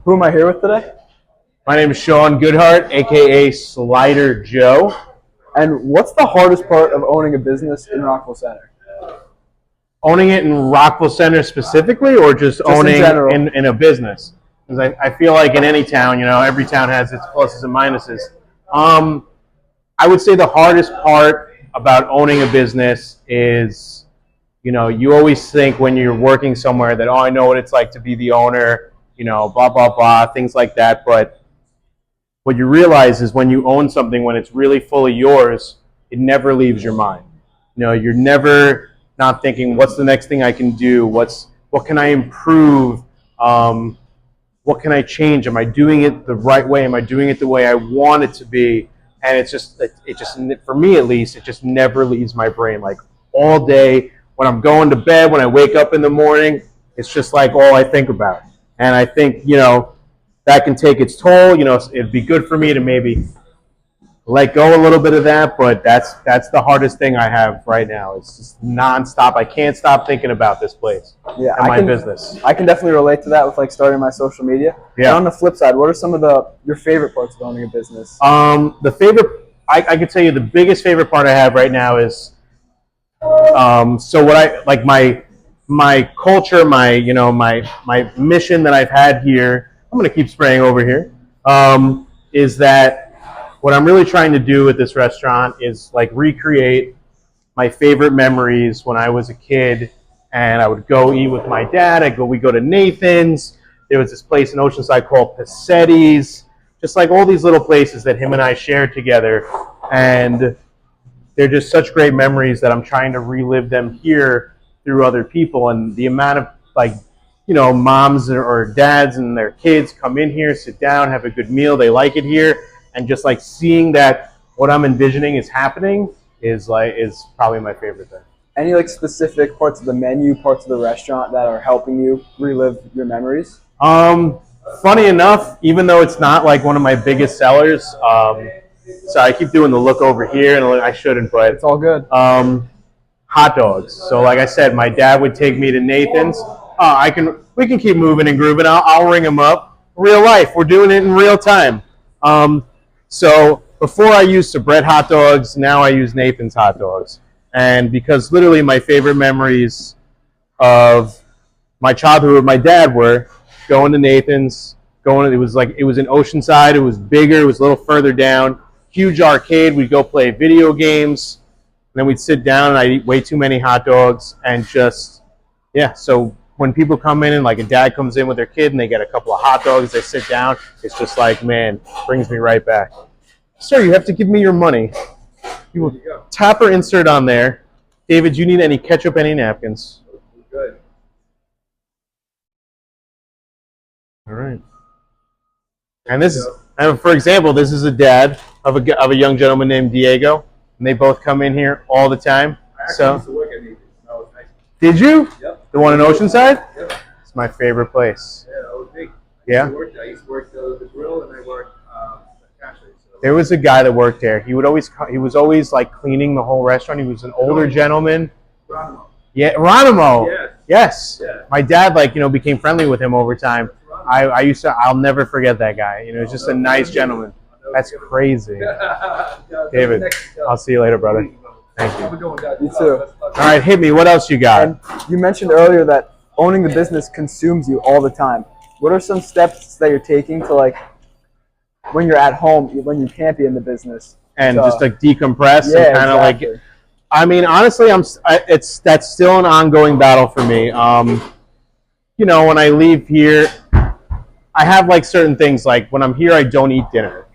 Who am I here with today? My name is Shawn Goodhart, aka Slider Joe. And what's the hardest part of owning a business in Rockville Center? Owning it in Rockville Center specifically, or just owning in a business? Because I feel like in any town, every town has its pluses and minuses. I would say the hardest part about owning a business is, you always think when you're working somewhere that, I know what it's like to be the owner, blah, blah, blah, things like that. But what you realize is when you own something, when it's really fully yours, it never leaves your mind. You're never not thinking, what's the next thing I can do? What can I improve? What can I change? Am I doing it the right way? Am I doing it the way I want it to be? And it just, for me at least, it just never leaves my brain. Like all day, when I'm going to bed, when I wake up in the morning, it's just like all I think about. And I think, that can take its toll. It'd be good for me to maybe let go a little bit of that, but that's the hardest thing I have right now. It's just nonstop. I can't stop thinking about this place and my business. I can definitely relate to that with like starting my social media. Yeah. And on the flip side, what are some of your favorite parts of owning a business? The favorite, I could tell you the biggest favorite part I have right now is, so what I like my culture, my mission that I've had here. I'm going to keep spraying over here. Is that what I'm really trying to do with this restaurant is like recreate my favorite memories when I was a kid and I would go eat with my dad. We'd go to Nathan's. There was this place in Oceanside called Passetti's. Just like all these little places that him and I shared together. And they're just such great memories that I'm trying to relive them here through other people. And the amount of moms or dads and their kids come in here, sit down, have a good meal. They like it here. And just like seeing that what I'm envisioning is happening is probably my favorite thing. Any like specific parts of the menu, parts of the restaurant that are helping you relive your memories? Funny enough, even though it's not like one of my biggest sellers, so I keep doing the look over here, and I shouldn't, but it's all good. Hot dogs. So like I said, my dad would take me to Nathan's. We can keep moving and grooving. I'll ring him up. Real life. We're doing it in real time. So before I used Sabret hot dogs, now I use Nathan's hot dogs. And because literally my favorite memories of my childhood with my dad were going to Nathan's, it was in Oceanside, it was bigger, it was a little further down, huge arcade, we'd go play video games, and then we'd sit down and I'd eat way too many hot dogs and so when people come in and like a dad comes in with their kid and they get a couple of hot dogs, they sit down, it's just like, man, brings me right back. Sir, you have to give me your money. You will tap or insert on there. David, do you need any ketchup, any napkins? Good. All right. And this is, for example, this is a dad of a young gentleman named Diego, and they both come in here all the time. Used to work at Nathan's. That was nice. Did you? Yep. The one in Oceanside? Yep. It's my favorite place. Yeah, that was big. Yeah? I used to work the grill, and I worked the cashier. So. There was a guy that worked there. He was always like cleaning the whole restaurant. He was an older gentleman. Geronimo. Yeah, Geronimo. Yeah. Yes. Yeah. My dad became friendly with him over time. I'll never forget that guy. He's just a nice gentleman. That's crazy. David, I'll see you later, brother. Thank you. You too. All right, hit me. What else you got? And you mentioned earlier that owning the business consumes you all the time. What are some steps that you're taking to like when you're at home, when you can't be in the business, and just like decompress and kind of exactly. like? I mean, honestly, that's still an ongoing battle for me. When I leave here, I have like certain things. Like when I'm here, I don't eat dinner,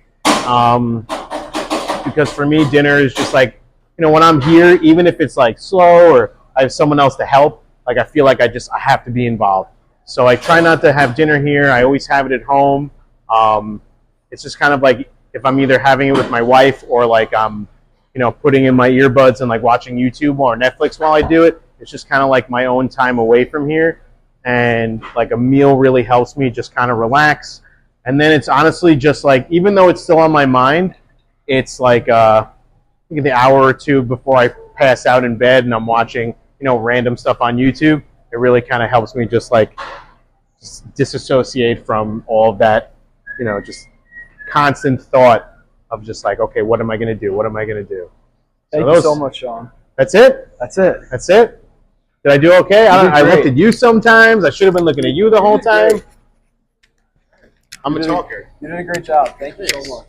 because for me, dinner is just like. When I'm here, even if it's like slow or I have someone else to help, like I feel like I have to be involved. So I try not to have dinner here. I always have it at home. It's just kind of like if I'm either having it with my wife or like I'm, putting in my earbuds and like watching YouTube or Netflix while I do it. It's just kind of like my own time away from here. And like a meal really helps me just kind of relax. And then it's honestly just like, even though it's still on my mind, it's like, the hour or two before I pass out in bed and I'm watching, random stuff on YouTube, it really kind of helps me just like disassociate from all of that, just constant thought of just like, okay, what am I going to do? What am I going to do? Thank you so much, Shawn. That's it? That's it. That's it? Did I do okay? I looked great. at you sometimes. I should have been looking at you the whole time. I'm a talker. You did a great job. Thank you so much.